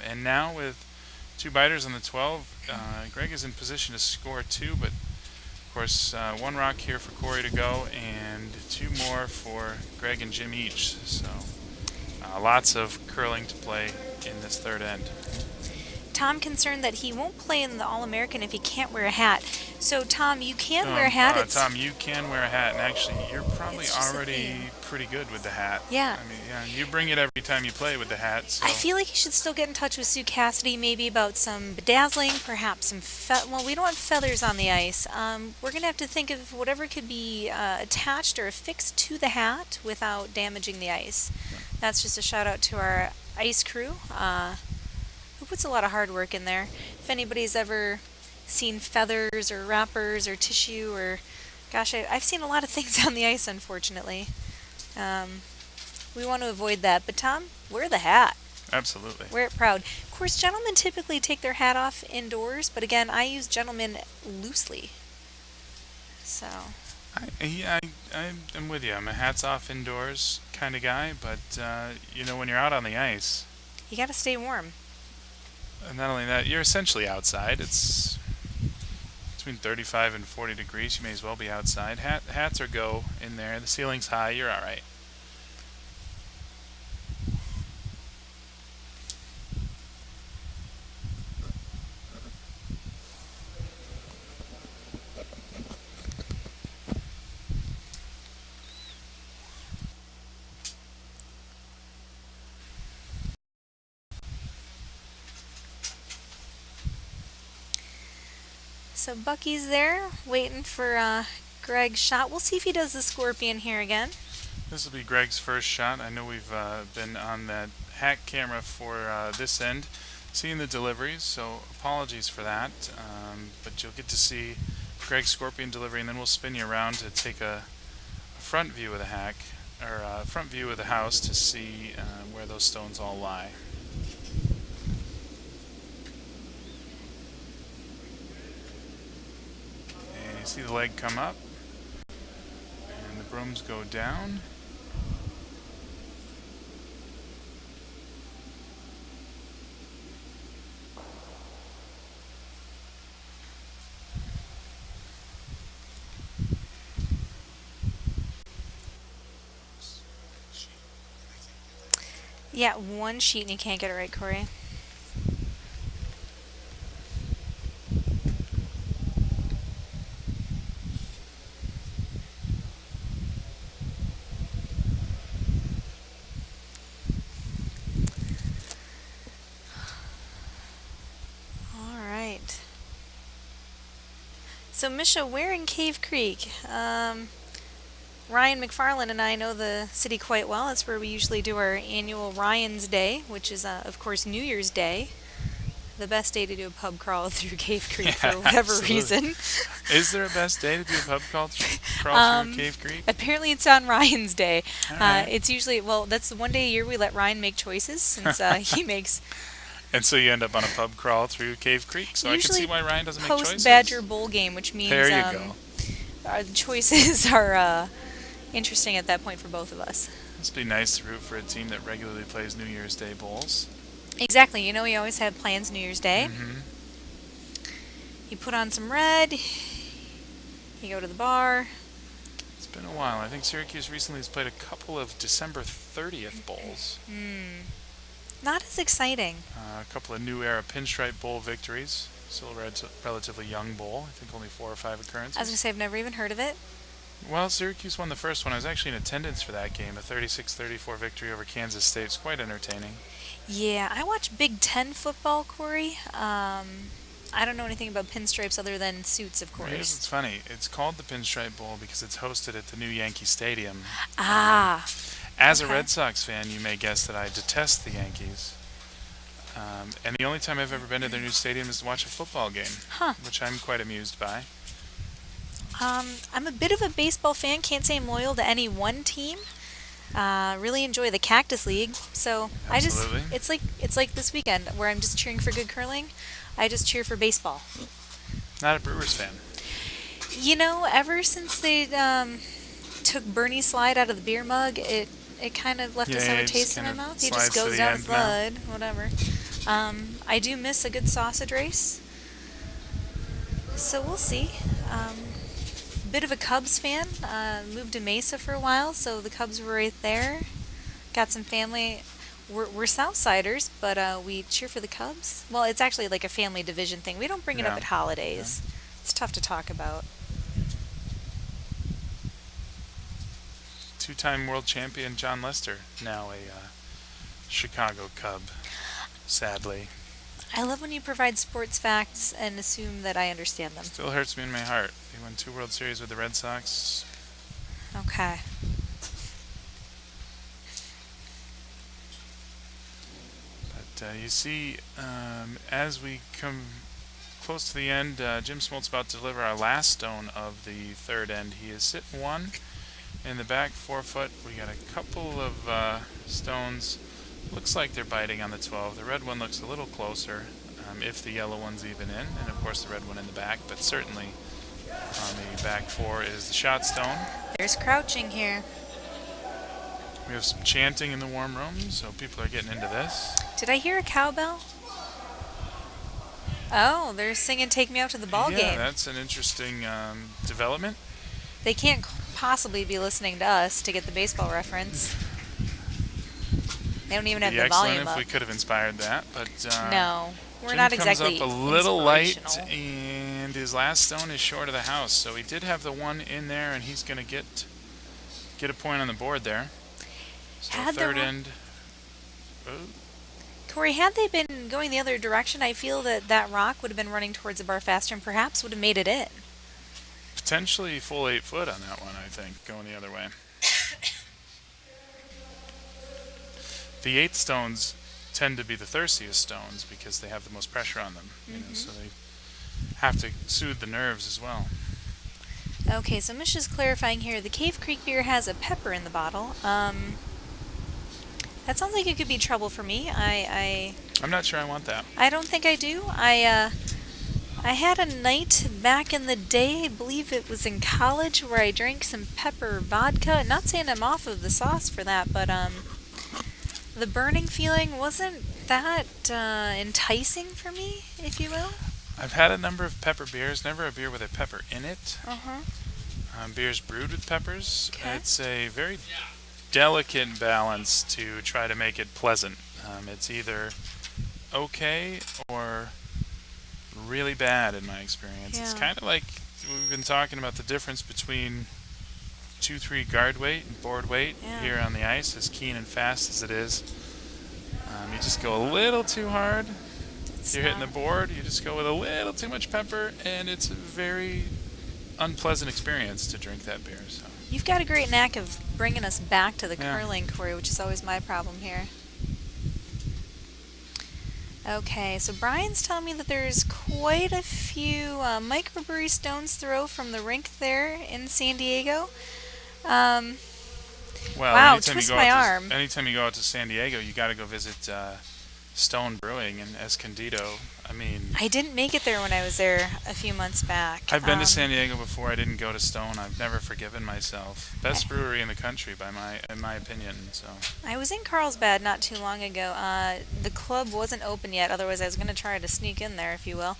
And now with 2 biters on the 12, Greg is in position to score 2, but of course 1 rock here for Corey to go and 2 more for Greg and Jim each. So lots of curling to play in this third end. Tom concerned that he won't play in the All-American if he can't wear a hat. So, Tom, you can wear a hat. Tom, you can wear a hat, and actually, you're probably It's just a already thing. pretty good with the hat. Yeah. I mean, yeah, you bring it every time you play with the hat. So. I feel like you should still get in touch with Sue Cassidy, maybe about some bedazzling, perhaps some well, we don't have feathers on the ice. We're gonna have to think of whatever could be attached or affixed to the hat without damaging the ice. That's just a shout out to our ice crew, who puts a lot of hard work in there. If anybody's ever seen feathers or wrappers or tissue or, gosh, I've seen a lot of things on the ice, unfortunately. We want to avoid that. But Tom, wear the hat. Absolutely. Wear it proud. Of course, gentlemen typically take their hat off indoors, but again, I use gentlemen loosely. So. I'm with you. I'm a hats off indoors kind of guy, but when you're out on the ice, You gotta stay warm. and not only that, you're essentially outside. It's between 35 and 40 degrees. You may as well be outside. Hats are go in there. The ceiling's high. You're all right. So Bucky's there, waiting for Greg's shot. We'll see if he does the scorpion here again. This will be Greg's first shot. I know we've been on that hack camera for this end, seeing the deliveries, so apologies for that. But you'll get to see Greg's scorpion delivery, and then we'll spin you around to take a front view of the hack, or a front view of the house to see where those stones all lie. And you see the leg come up, and the brooms go down. Yeah, 1 sheet and you can't get it right, Corey. All right. So Misha, where in Cave Creek? Ryan McFarland and I know the city quite well. That's where we usually do our annual Ryan's Day, which is, of course, New Year's Day. The best day to do a pub crawl through Cave Creek for whatever Absolutely. reason. Is there a best day to do a pub crawl through Cave Creek? Apparently it's on Ryan's Day. All right. It's usually, well, that's the one day a year we let Ryan make choices, since he makes And so you end up on a pub crawl through Cave Creek. So I can usually see why Ryan doesn't make choices. post-Badger bowl game, which means There you go. Our choices are interesting at that point for both of us. Must be nice to root for a team that regularly plays New Year's Day bowls. Exactly. You know, we always have plans New Year's Day. Mm-hmm. You put on some red. You go to the bar. It's been a while. I think Syracuse recently has played a couple of December 30th bowls. Not as exciting. A couple of new era pinstripe bowl victories. Still a relatively young bowl. I think only 4 or 5 occurrences. I was going to say, I've never even heard of it. Well, Syracuse won the first one. I was actually in attendance for that game. A 36-34 victory over Kansas State. It's quite entertaining. Yeah, I watch Big Ten football, Corey. I don't know anything about pinstripes other than suits, of course. Here's what's funny. It's called the Pinstripe Bowl because it's hosted at the new Yankee Stadium. Ah. As a Okay. Red Sox fan, you may guess that I detest the Yankees. And the only time I've ever been to their new stadium is to watch a football game, Huh. which I'm quite amused by. I'm a bit of a baseball fan. Can't say I'm loyal to any one team. Really enjoy the Cactus League. So Absolutely. it's like this weekend where I'm just cheering for good curling. I just cheer for baseball. Not a Brewers fan. You know, ever since they took Bernie Slide out of the beer mug, it kind of left a Yeah, sour it just taste in kind my of mouth. He just slides to goes the down the end now. slide, whatever. I do miss a good sausage race, so we'll see. Bit of a Cubs fan. Moved to Mesa for a while, so the Cubs were right there. Got some family. We're Southsiders, but we cheer for the Cubs. Well, it's actually like a family division thing. We don't bring it up Yeah. at holidays. It's tough to talk about. Two-time world champion John Lester, now a Chicago Cub, sadly. I love when you provide sports facts and assume that I understand them. Still hurts me in my heart. He won 2 World Series with the Red Sox. Okay. But you see, as we come close to the end, Jim Smoltz about to deliver our last stone of the third end. He is sitting 1 in the back 4 foot. We got a couple of stones. Looks like they're biting on the 12. The red one looks a little closer, if the yellow one's even in, and of course the red one in the back, but certainly on the back 4 is the shot stone. There's crouching here. We have some chanting in the warm room, so people are getting into this. Did I hear a cowbell? Oh, they're singing "Take Me Out to the Ball Yeah, Game." that's an interesting development. They can't possibly be listening to us to get the baseball reference. They don't even have Be the excellent volume if up. we could have inspired that, but No, we're Jim not comes exactly up a little light, inspirational. and his last stone is short of the house. So he did have the 1 in there, and he's going to get a point on the board there. So Had the third ro- end. Oh, Corey, had they been going the other direction, I feel that that rock would have been running towards the bar faster and perhaps would have made it in. potentially full 8 foot on that one, I think, going the other way. The 8 stones tend to be the thirstiest stones because they have the most pressure on them, you know, so they have to soothe the nerves as well. Okay, so Misha's clarifying here. The Cave Creek beer has a pepper in the bottle. That sounds like it could be trouble for me. I'm not sure I want that. I don't think I do. I had a night back in the day, I believe it was in college, where I drank some pepper vodka. Not saying I'm off of the sauce for that, but the burning feeling wasn't that enticing for me, if you will. I've had a number of pepper beers, never a beer with a pepper in it. Beers brewed with peppers. Okay. It's a very delicate balance to try to make it pleasant. It's either okay or really bad in my experience. It's Yeah. kind of like we've been talking about the difference between 2-3 guard weight and board weight here on the ice, as keen and fast as it is. You just go a little too hard. If you're hitting the board, you just go with a little too much pepper, and it's a very unpleasant experience to drink that beer. So You've got a great knack of bringing us back to the Yeah. curling, Corey, which is always my problem here. Okay, so Brian's telling me that there's quite a few microbrewery stones throw from the rink there in San Diego. well, Wow, twist my arm. Anytime you go out to San Diego, you got to go visit Stone Brewing in Escondido. I mean, I didn't make it there when I was there a few months back. I've been to San Diego before. I didn't go to Stone. I've never forgiven myself. Best brewery in the country, in my opinion. So I was in Carlsbad not too long ago. The club wasn't open yet, otherwise I was going to try to sneak in there, if you will.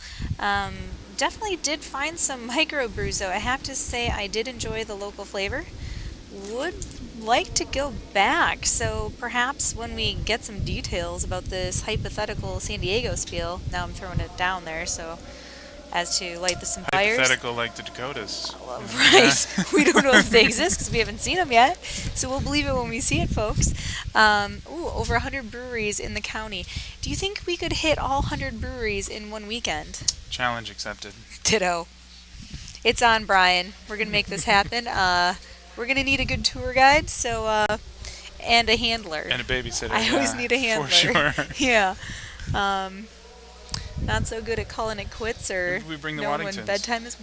Definitely did find some microbrews, though. I have to say I did enjoy the local flavor. Would like to go back, so perhaps when we get some details about this hypothetical San Diego spiel, now I'm throwing it down there, so as to light some fires. hypothetical like the Dakotas. Right. We don't know if they exist because we haven't seen them yet. So we'll believe it when we see it, folks. Over 100 breweries in the county. Do you think we could hit all 100 breweries in one weekend? Challenge accepted. Ditto. It's on, Brian. We're going to make this happen. We're going to need a good tour guide, so and a handler. And a babysitter. I always need a handler. For sure. Yeah. Not so good at calling it quits or We bring the knowing when Waddingtons. bedtime is.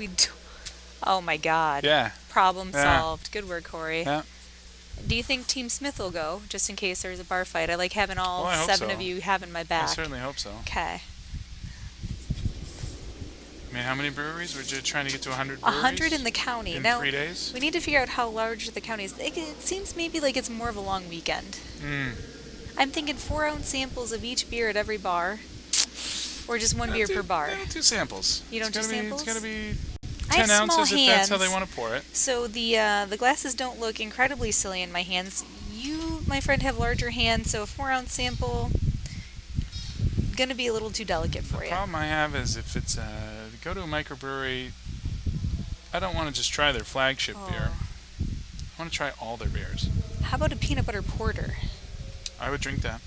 Oh my God. Yeah. Problem Yeah. solved. Good work, Corey. Yeah. Do you think Team Smith will go, just in case there's a bar fight? I like having all Well, I hope 7 so. of you having my I back. certainly hope so. Okay. I mean, how many breweries? We're just trying to get to 100 breweries? 100 in the county. In Now, 3 days? we need to figure out how large the county is. It seems maybe like it's more of a long weekend. I'm thinking 4-ounce samples of each beer at every bar, or just one beer per bar. Two samples. You don't do samples? It's got to be I 10 have small ounces if that's how they hands, want to pour it. so the glasses don't look incredibly silly in my hands. You, my friend, have larger hands, so a 4-ounce sample gonna be a little too delicate for The you. problem I have is if it's go to a microbrewery, I don't want to just try their flagship beer. I want to try all their beers. How about a peanut butter porter? I would drink that.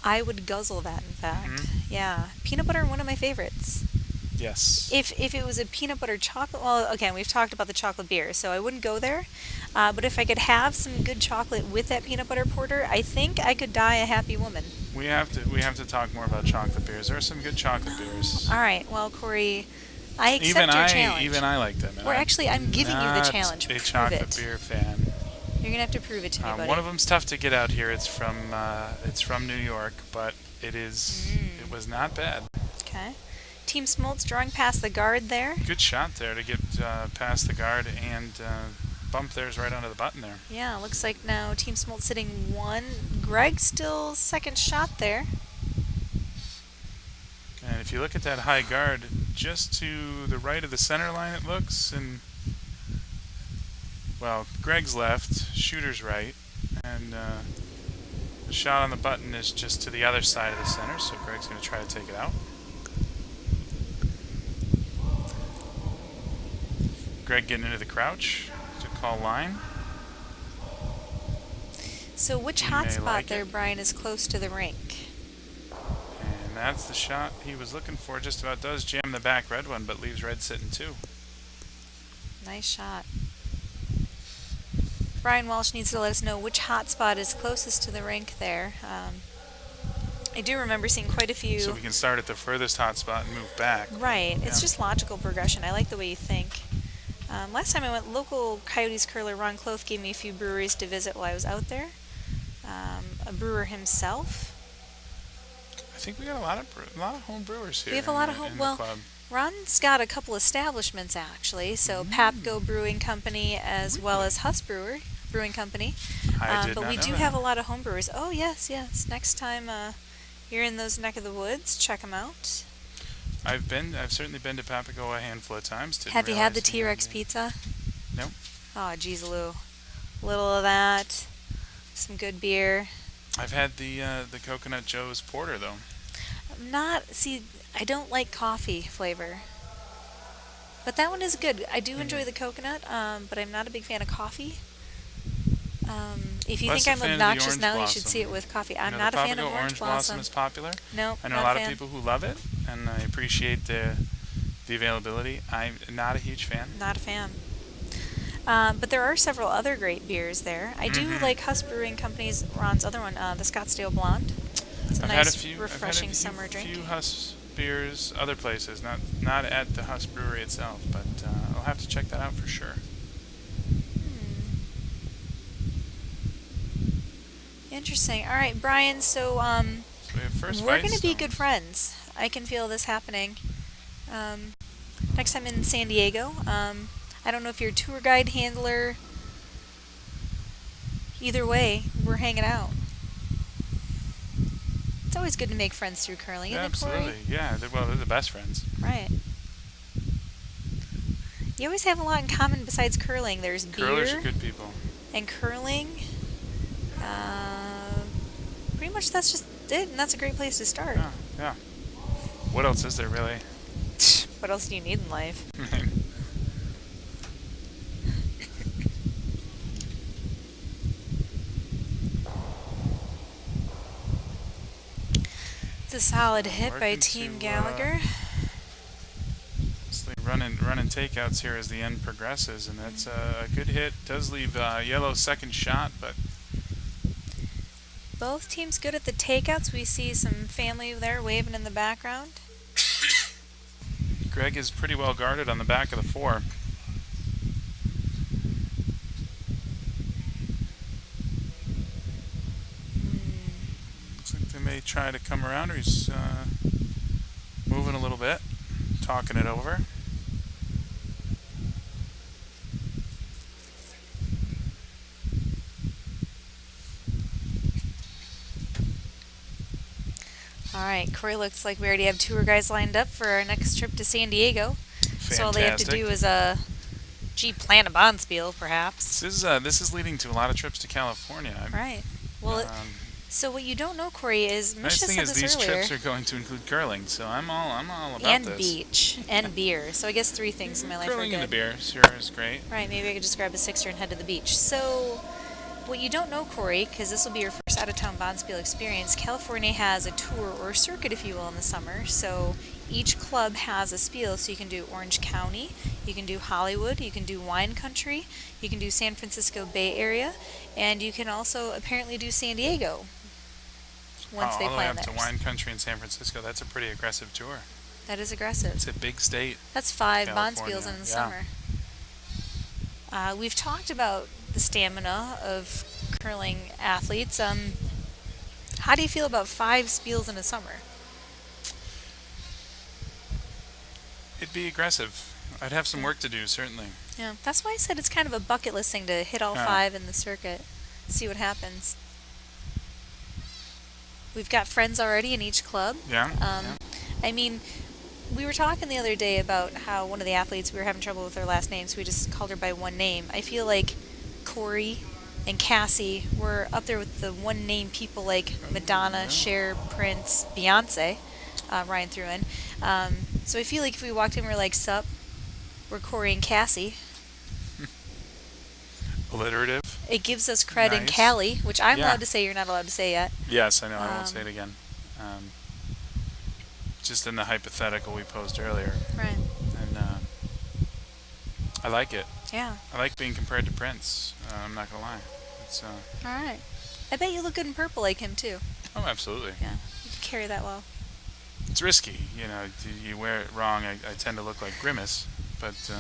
I would guzzle that, in fact. Mm-hmm. Yeah, peanut butter, one of my favorites. Yes. If it was a peanut butter chocolate, well, again, we've talked about the chocolate beer, so I wouldn't go there. But if I could have some good chocolate with that peanut butter porter, I think I could die a happy woman. We have to talk more about chocolate beers. There are some good chocolate beers. All right, well, Corey, I accept your challenge. Even I like them. Or actually, I'm giving you the challenge. I'm a Prove chocolate it. beer fan. You're gonna have to prove it to me, buddy. One of them's tough to get out here. It's from New York, but it was not bad. Okay. Team Smoltz drawing past the guard there. Good shot there to get past the guard and bump theirs right onto the button there. Yeah, looks like now Team Smoltz sitting 1. Greg still second shot there. And if you look at that high guard, just to the right of the center line it looks, and well, Greg's left, shooter's right, and the shot on the button is just to the other side of the center, so Greg's going to try to take it out. Greg getting into the crouch to call line. So which hot spot there, Brian, is close to the rink? And that's the shot he was looking for. Just about does jam the back red one, but leaves red sitting too. Nice shot. Brian Walsh needs to let us know which hot spot is closest to the rink there. I do remember seeing quite a few. So we can start at the furthest hot spot and move back. Right. Yeah. It's just logical progression. I like the way you think. Last time I went, local Coyotes curler Ron Cloth gave me a few breweries to visit while I was out there. A brewer himself. I think we got a lot of home brewers here. We have a lot of home. Well, Ron's got a couple establishments actually. So Papco Brewing Company as well as Huss Brewing Company. But we do have a lot of home brewers. Oh yes. Next time you're in those neck of the woods, check them out. I've certainly been to Papago a handful of times. Have you had the T-Rex pizza? No. Oh, geez, Lou. Little of that. Some good beer. I've had the Coconut Joe's Porter though. I don't like coffee flavor. But that one is good. I do enjoy the coconut, but I'm not a big fan of coffee. If you think I'm obnoxious now, you should see it with coffee. I'm not a fan of Orange Blossom. Is popular. No, I know a lot of people who love it, and I appreciate the availability. I'm not a huge fan. Not a fan. But there are several other great beers there. I do like Huss Brewing Company's, Ron's other one, the Scottsdale Blonde. It's a nice, refreshing summer drink. I've had a few Huss beers other places, not at the Huss Brewery itself, but I'll have to check that out for sure. Interesting. All right, Brian, so we're going to be good friends. I can feel this happening. Next time in San Diego, I don't know if you're a tour guide, handler. Either way, we're hanging out. It's always good to make friends through curling, isn't it, Corey? Absolutely. Yeah, they're the best friends. Right. You always have a lot in common besides curling. There's beer. Curlers are good people. And curling. Pretty much that's just it, and that's a great place to start. Yeah. What else is there, really? What else do you need in life? It's a solid hit by Team Gallagher. Running takeouts here as the end progresses, and that's a good hit. Does leave yellow second shot, but both teams good at the takeouts. We see some family there waving in the background. Greg is pretty well guarded on the back of the 4. Looks like they may try to come around, or he's moving a little bit, talking it over. All right, Corey, looks like we already have tour guys lined up for our next trip to San Diego. Fantastic. So all they have to do is, plan a bonspiel, perhaps. This is leading to a lot of trips to California. Right. Well, so what you don't know, Corey, is Misha nice thing said is this these earlier. trips are going to include curling, so I'm all about And this. beach and beer. So I guess 3 things in my life are Curling good. and the beer, sure, is great. Right, maybe I could just grab a sixer and head to the beach. So, what you don't know, Corey, because this will be your first out-of-town bonspiel experience, California has a tour or circuit, if you will, in the summer. So, each club has a spiel, so you can do Orange County, you can do Hollywood, you can do Wine Country, you can do San Francisco Bay Area, and you can also apparently do San Diego once they all the way plan up to theirs. Wine Country in San Francisco. That's a pretty aggressive tour. That is aggressive. It's a big state. That's 5 California, bonspiels in the yeah. summer. We've talked about the stamina of curling athletes. How do you feel about 5 spiels in a summer? It'd be aggressive. I'd have some work to do, certainly. Yeah, that's why I said it's kind of a bucket list thing to hit all Yeah. 5 in the circuit, see what happens. We've got friends already in each club. Yeah. I mean, we were talking the other day about how one of the athletes, we were having trouble with her last name, so we just called her by one name. I feel like Corey and Cassie were up there with the one name people like Madonna, Cher, Prince, Beyonce, Ryan threw in. So I feel like if we walked in, we were like, sup, we're Corey and Cassie. Alliterative. It gives us cred in Nice. Cali, which I'm Yeah. allowed to say, you're not allowed to say yet. Yes, I know. I won't say it again. Just in the hypothetical we posed earlier. Right. And I like it. Yeah. I like being compared to Prince. I'm not going to lie. It's All right. I bet you look good in purple like him, too. Oh, absolutely. Yeah. You can carry that well. It's risky. You know, you wear it wrong, I tend to look like Grimace. But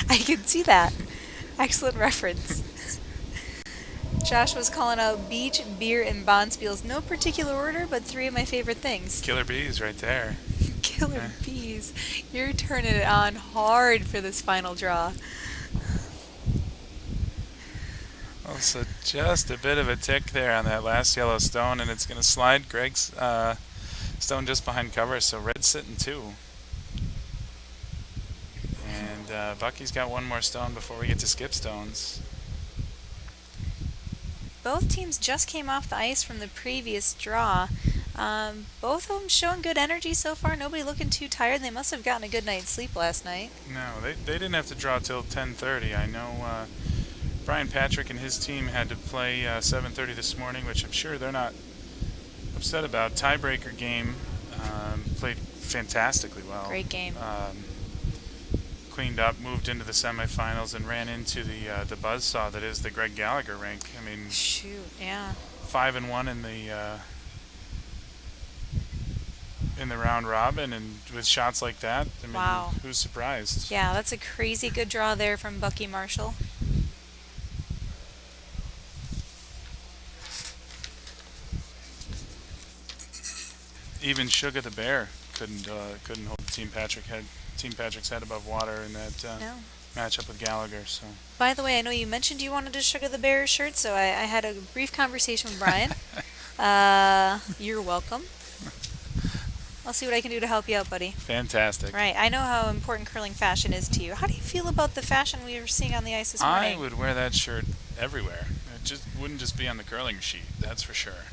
I can see that. Excellent reference. Josh was calling out beach, beer, and bonspiels. No particular order, but 3 of my favorite things. killer bees right there. Killer bees. You're turning it on hard for this final draw. Oh, so just a bit of a tick there on that last yellow stone, and it's going to slide Greg's stone just behind cover, so red's sitting 2. And Bucky's got one more stone before we get to skip stones. Both teams just came off the ice from the previous draw. Both of them showing good energy so far. Nobody looking too tired. They must have gotten a good night's sleep last night. No, they didn't have to draw till 10:30. I know Brian Patrick and his team had to play 7:30 this morning, which I'm sure they're not upset about. Tiebreaker game, played fantastically well. Great game. Cleaned up, moved into the semifinals, and ran into the buzzsaw that is the Greg Gallagher rink. I mean, shoot, yeah. 5-1 in the round robin, and with shots like that, I mean, Wow. who's surprised? Yeah, that's a crazy good draw there from Bucky Marshall. Even Sugar the Bear couldn't hold Team Patrick's head above water in that No. matchup with Gallagher. So By the way, I know you mentioned you wanted a Sugar the Bear shirt, so I had a brief conversation with Brian. You're welcome. I'll see what I can do to help you out, buddy. fantastic. Right, I know how important curling fashion is to you. How do you feel about the fashion we were seeing on the ice this morning? I would wear that shirt everywhere. It just wouldn't just be on the curling sheet, that's for sure.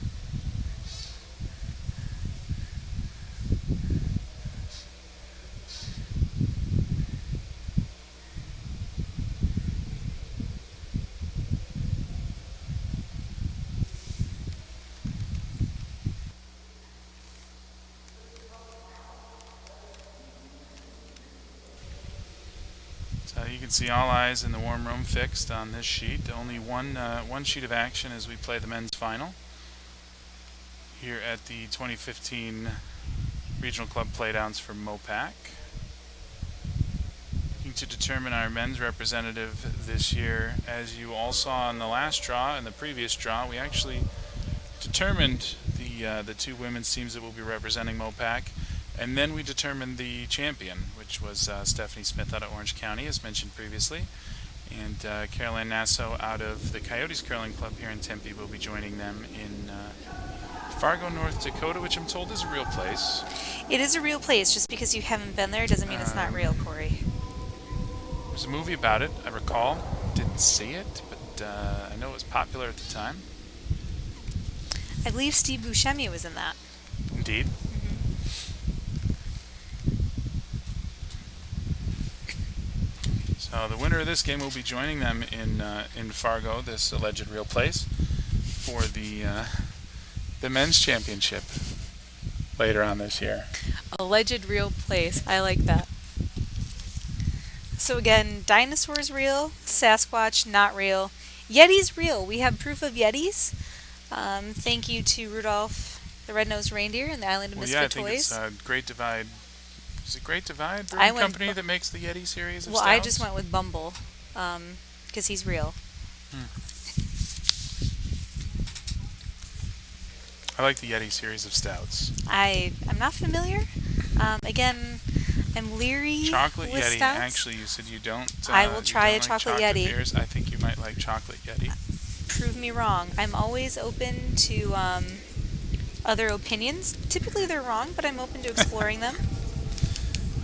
So you can see all eyes in the warm room fixed on this sheet. Only one sheet of action as we play the men's final here at the 2015 Regional Club Playdowns for MOPAC. Looking to determine our men's representative this year. As you all saw in the last draw and the previous draw, we actually determined the 2 women's teams that will be representing MOPAC. And then we determined the champion, which was Stephanie Smith out of Orange County, as mentioned previously. And Caroline Nassau out of the Coyotes Curling Club here in Tempe will be joining them in Fargo, North Dakota, which I'm told is a real place. It is a real place. Just because you haven't been there doesn't mean it's not real, Corey. There's a movie about it, I recall. Didn't see it, but I know it was popular at the time. I believe Steve Buscemi was in that. Indeed. So the winner of this game will be joining them in Fargo, this alleged real place, for the men's championship later on this year. Alleged real place. I like that. So again, dinosaurs real, Sasquatch not real, Yetis real. We have proof of Yetis. Thank you to Rudolph the Red-Nosed Reindeer and the Island of Well, Misfit yeah, I think Toys. it's Great Divide. Is it Great Divide Brewing Company that makes the Yeti series of Well, stouts? I just went with Bumble, because he's real. I like the Yeti series of stouts. I'm not familiar. Again, I'm leery Chocolate with Yeti. stouts. Actually, you said you don't. I will try a like chocolate Yeti. Beers. I think you might like chocolate Yeti. Prove me wrong. I'm always open to other opinions. Typically they're wrong, but I'm open to exploring them.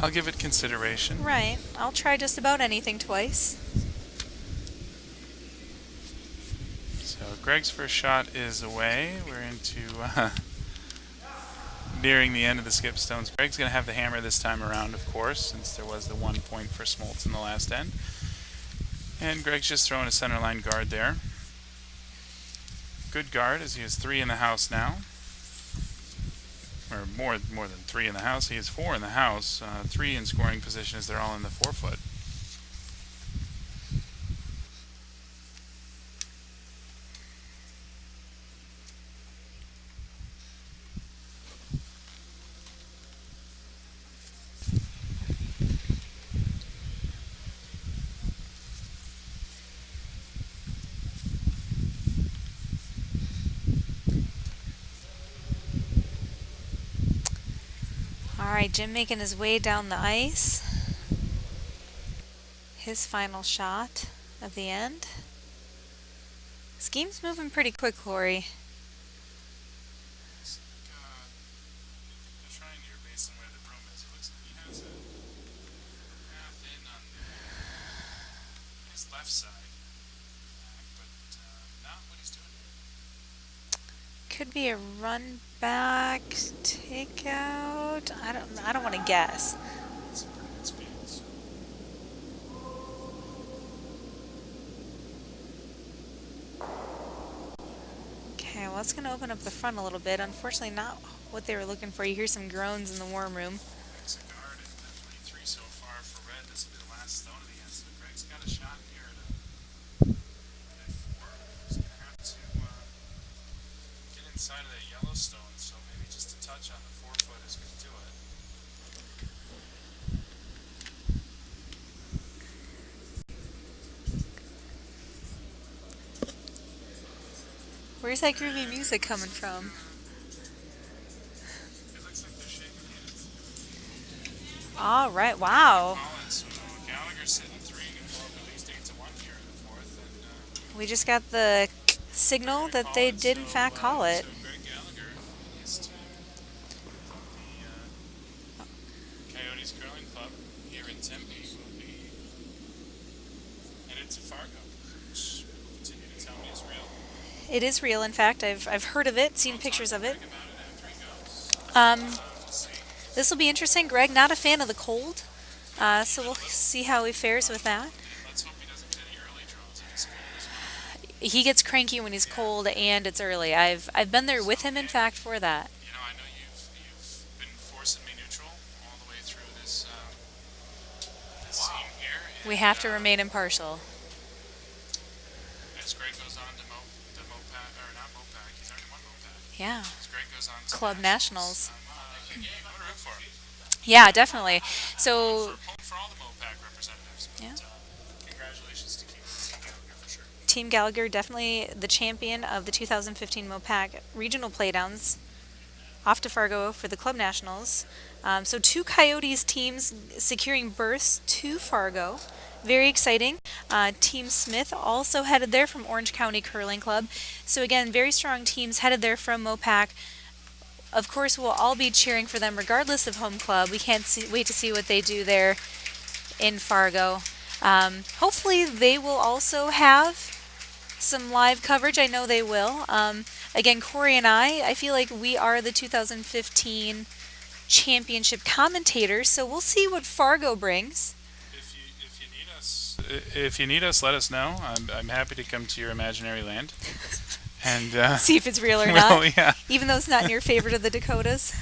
I'll give it consideration. Right. I'll try just about anything twice. So Greg's first shot is away. We're into nearing the end of the skip stones. Greg's going to have the hammer this time around, of course, since there was the 1 point for Smoltz in the last end. And Greg's just throwing a centerline guard there. Good guard, as he has 3 in the house now. Or more than 3 in the house. He has 4 in the house. 3 in scoring position as they're all in the 4-foot. Alright, Jim making his way down the ice. His final shot of the end. This game's moving pretty quick, Corey. They're trying near base and where the broom is. It looks like he has a path in on his left side, but not what he's doing here. Could be a run back, take out. I don't want to guess. It's a pretty good speed. So. Okay, well, it's going to open up the front a little bit. Unfortunately, not what they were looking for. You hear some groans in the warm room. Greg's a guard and definitely 3 so far for red. This will be the last stone of the end. So Greg's got a shot here at 4. He's going to have to get inside of that yellow stone, so maybe just a touch on the 4-foot is going to do it. Where's that groovy music coming from? It looks like they're shaking hands. All right, wow. So Gallagher's sitting 3, going to go up at least 8-1 here in the 4th. And We just got the signal that they did in fact call it. So Greg Gallagher and his team from the Coyotes Curling Club here in Tempe will be headed to Fargo, which people continue to tell me is real. It is real, in fact. I've heard of it, seen pictures of it. Greg about it after he goes. We'll see. This will be interesting. Greg, not a fan of the cold, so we'll see how he fares with that. Let's hope he doesn't get any early draws in his school as well. He gets cranky when he's cold and it's early. I've been there with him, in fact, for that. You know, I know you've been forcing me neutral all the way through this scene here. We have to remain impartial. As Greg goes on to the MOPAC, or not MOPAC, he's already won MOPAC. Yeah. As Greg goes on to Club Nationals. I'm going to root for him. Yeah, definitely. So, Pulling for all the MOPAC representatives. But, Yeah. Congratulations to Team Gallagher for sure. Team Gallagher, definitely the champion of the 2015 MOPAC regional playdowns. Off to Fargo for the Club Nationals. So 2 Coyotes teams securing berths to Fargo. Very exciting. Team Smith also headed there from Orange County Curling Club. So again, very strong teams headed there from MOPAC. of course, we'll all be cheering for them regardless of home club. We can't wait to see what they do there in Fargo. Hopefully, they will also have some live coverage. I know they will. Again, Corey and I feel like we are the 2015 championship commentators, so we'll see what Fargo brings. If you need us, let us know. I'm happy to come to your imaginary land. And see if it's real or well, not. Yeah. Even though it's not in your favorite of the Dakotas.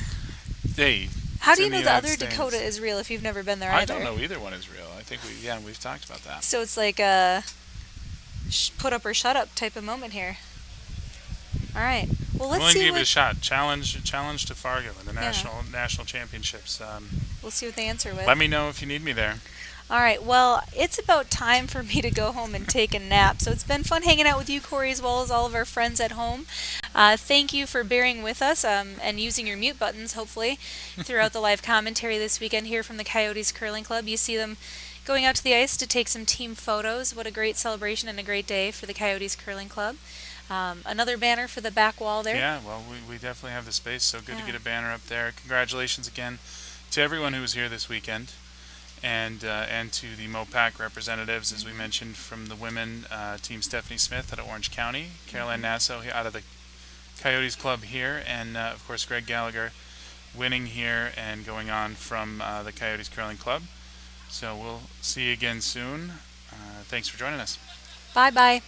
Hey. How do you know the other Dakota is real if you've never been there either? I don't know either one is real. I think we've talked about that. So it's like a put up or shut up type of moment here. All right. Well, let's see. Willing to give it a shot. Challenge to Fargo in the national championships. We'll see what they answer with. Let me know if you need me there. All right. Well, it's about time for me to go home and take a nap. So it's been fun hanging out with you, Corey, as well as all of our friends at home. Thank you for bearing with us and using your mute buttons, hopefully, throughout the live commentary this weekend here from the Coyotes Curling Club. You see them going out to the ice to take some team photos. What a great celebration and a great day for the Coyotes Curling Club. Another banner for the back wall there. Yeah, well, we definitely have the space, so good to get a banner up there. Congratulations again to everyone who was here this weekend. And to the MOPAC representatives, as we mentioned, from the women, Team Stephanie Smith out of Orange County, Caroline Nassau out of the Coyotes Club here, and of course Greg Gallagher winning here and going on from the Coyotes Curling Club. So we'll see you again soon. Thanks for joining us. Bye-bye.